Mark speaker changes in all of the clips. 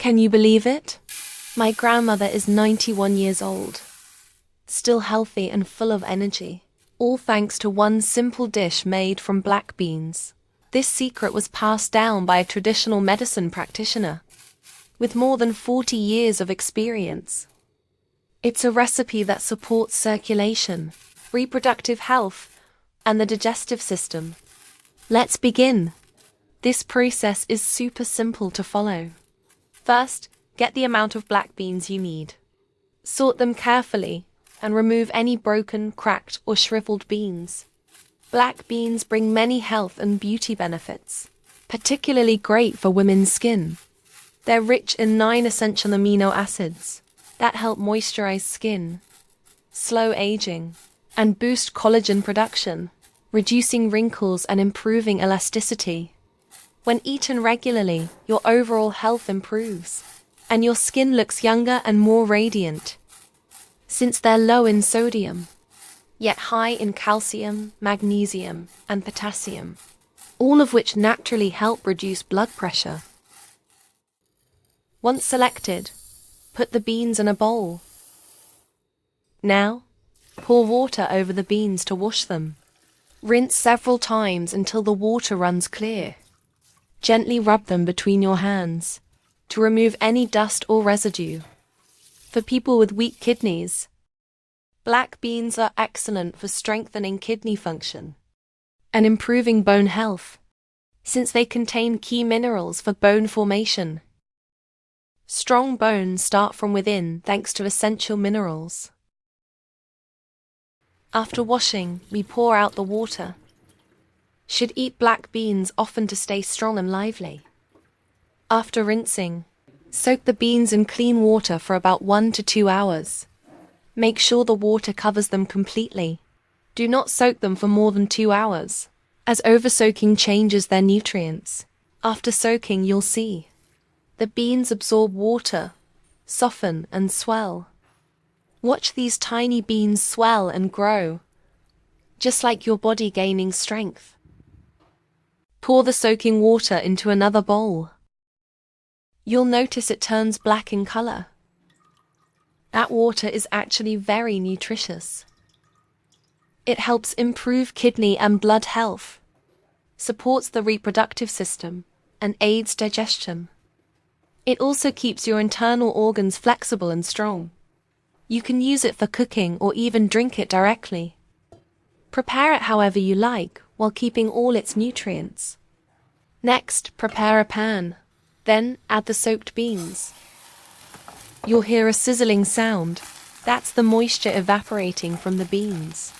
Speaker 1: Can you believe it? My grandmother is 91 years old, still healthy and full of energy, all thanks to one simple dish made from black beans. This secret was passed down by a traditional medicine practitioner with more than 40 years of experience. It's a recipe that supports circulation, reproductive health, and the digestive system. Let's begin. This process is super simple to follow. First, get the amount of black beans you need. Sort them carefully and remove any broken, cracked, or shriveled beans. Black beans bring many health and beauty benefits, particularly great for women's skin. They're rich in 9 essential amino acids that help moisturize skin, slow aging, and boost collagen production, reducing wrinkles and improving elasticity. When eaten regularly, your overall health improves, and your skin looks younger and more radiant. Since they're low in sodium, yet high in calcium, magnesium, and potassium, all of which naturally help reduce blood pressure. Once selected, put the beans in a bowl. Now, pour water over the beans to wash them. Rinse several times until the water runs clear. Gently rub them between your hands to remove any dust or residue. For people with weak kidneys, black beans are excellent for strengthening kidney function and improving bone health, since they contain key minerals for bone formation. Strong bones start from within thanks to essential minerals. After washing, we pour out the water. Should eat black beans often to stay strong and lively. After rinsing, soak the beans in clean water for about 1 to 2 hours. Make sure the water covers them completely. Do not soak them for more than 2 hours, as over-soaking changes their nutrients. After soaking, you'll see the beans absorb water, soften and swell. Watch these tiny beans swell and grow, just like your body gaining strength. Pour the soaking water into another bowl. You'll notice it turns black in color. That water is actually very nutritious. It helps improve kidney and blood health, supports the reproductive system, and aids digestion. It also keeps your internal organs flexible and strong. You can use it for cooking or even drink it directly. Prepare it however you like, while keeping all its nutrients. Next, prepare a pan. Then, add the soaked beans. You'll hear a sizzling sound. That's the moisture evaporating from the beans.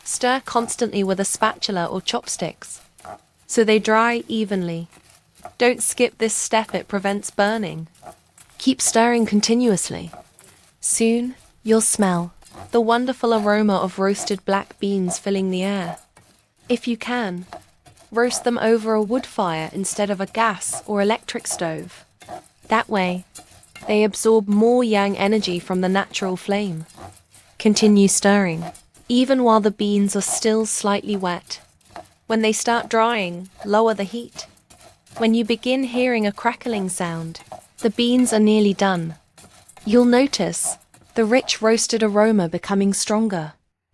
Speaker 1: Stir constantly with a spatula or chopsticks, so they dry evenly. Don't skip this step, it prevents burning. Keep stirring continuously. Soon, you'll smell the wonderful aroma of roasted black beans filling the air. If you can, roast them over a wood fire instead of a gas or electric stove. That way, they absorb more yang energy from the natural flame. Continue stirring, even while the beans are still slightly wet. When they start drying, lower the heat. When you begin hearing a crackling sound, the beans are nearly done. You'll notice the rich roasted aroma becoming stronger.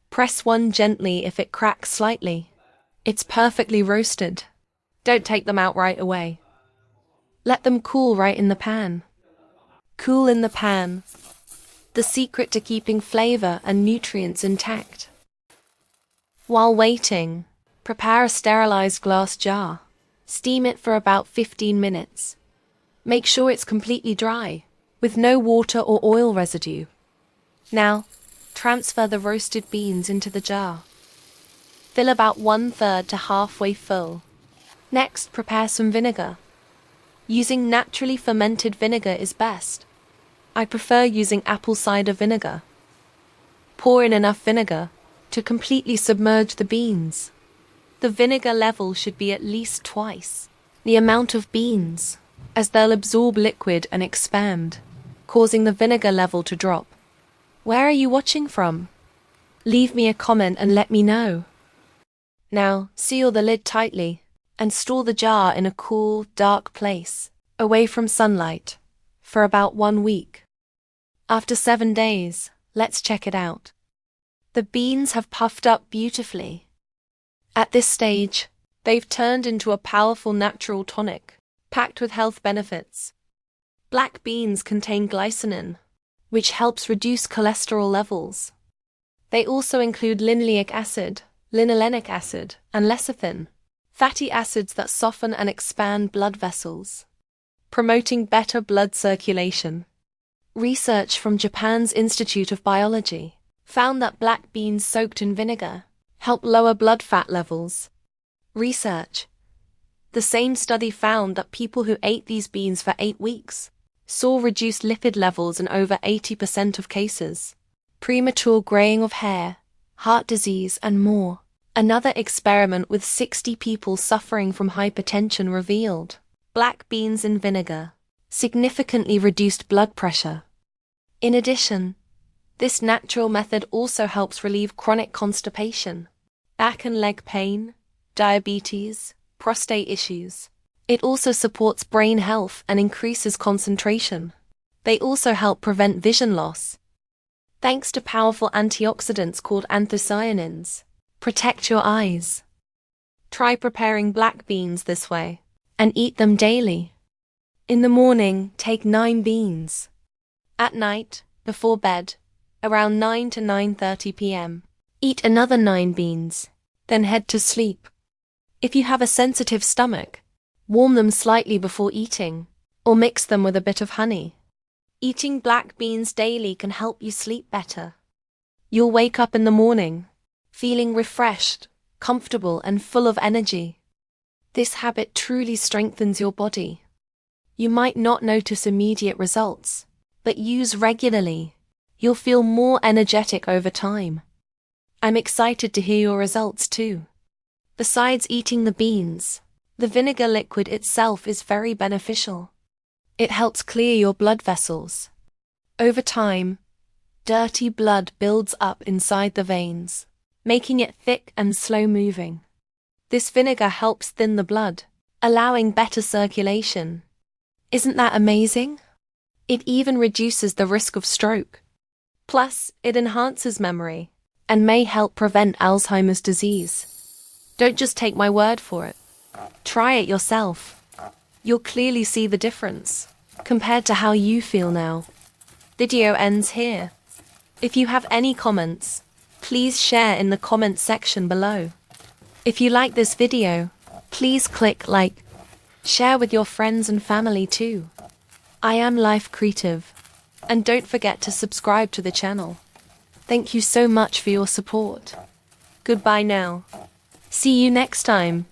Speaker 1: Press one gently if it cracks slightly. It's perfectly roasted. Don't take them out right away. Let them cool right in the pan. Cool in the pan. The secret to keeping flavor and nutrients intact. While waiting, prepare a sterilized glass jar. Steam it for about 15 minutes. Make sure it's completely dry, with no water or oil residue. Now, transfer the roasted beans into the jar. Fill about 1/3 to halfway full. Next, prepare some vinegar. Using naturally fermented vinegar is best. I prefer using apple cider vinegar. Pour in enough vinegar to completely submerge the beans. The vinegar level should be at least twice the amount of beans, as they'll absorb liquid and expand, causing the vinegar level to drop. Where are you watching from? Leave me a comment and let me know. Now, seal the lid tightly and store the jar in a cool, dark place, away from sunlight, for about 1 week. After 7 days, let's check it out. The beans have puffed up beautifully. At this stage, they've turned into a powerful natural tonic, packed with health benefits. Black beans contain glycinin, which helps reduce cholesterol levels. They also include linoleic acid, linolenic acid, and lecithin, fatty acids that soften and expand blood vessels, promoting better blood circulation. Research from Japan's Institute of Biology found that black beans soaked in vinegar help lower blood fat levels. Research. The same study found that people who ate these beans for 8 weeks saw reduced lipid levels in over 80% of cases, premature graying of hair, heart disease, and more. Another experiment with 60 people suffering from hypertension revealed black beans in vinegar significantly reduced blood pressure. In addition, this natural method also helps relieve chronic constipation, back and leg pain, diabetes, prostate issues. It also supports brain health and increases concentration. They also help prevent vision loss. Thanks to powerful antioxidants called anthocyanins, protect your eyes. Try preparing black beans this way, and eat them daily. In the morning, take 9 beans. At night, before bed, around 9 to 9:30 p.m., eat another 9 beans, then head to sleep. If you have a sensitive stomach, warm them slightly before eating, or mix them with a bit of honey. Eating black beans daily can help you sleep better. You'll wake up in the morning, feeling refreshed, comfortable, and full of energy. This habit truly strengthens your body. You might not notice immediate results, but use regularly. You'll feel more energetic over time. I'm excited to hear your results too. Besides eating the beans, the vinegar liquid itself is very beneficial. It helps clear your blood vessels. Over time, dirty blood builds up inside the veins, making it thick and slow-moving. This vinegar helps thin the blood, allowing better circulation. Isn't that amazing? It even reduces the risk of stroke. Plus, it enhances memory and may help prevent Alzheimer's disease. Don't just take my word for it. Try it yourself. You'll clearly see the difference compared to how you feel now. Video ends here. If you have any comments, please share in the comment section below. If you like this video, please click like, share with your friends and family too. I am Kreativ, and don't forget to subscribe to the channel. Thank you so much for your support. Goodbye now. See you next time.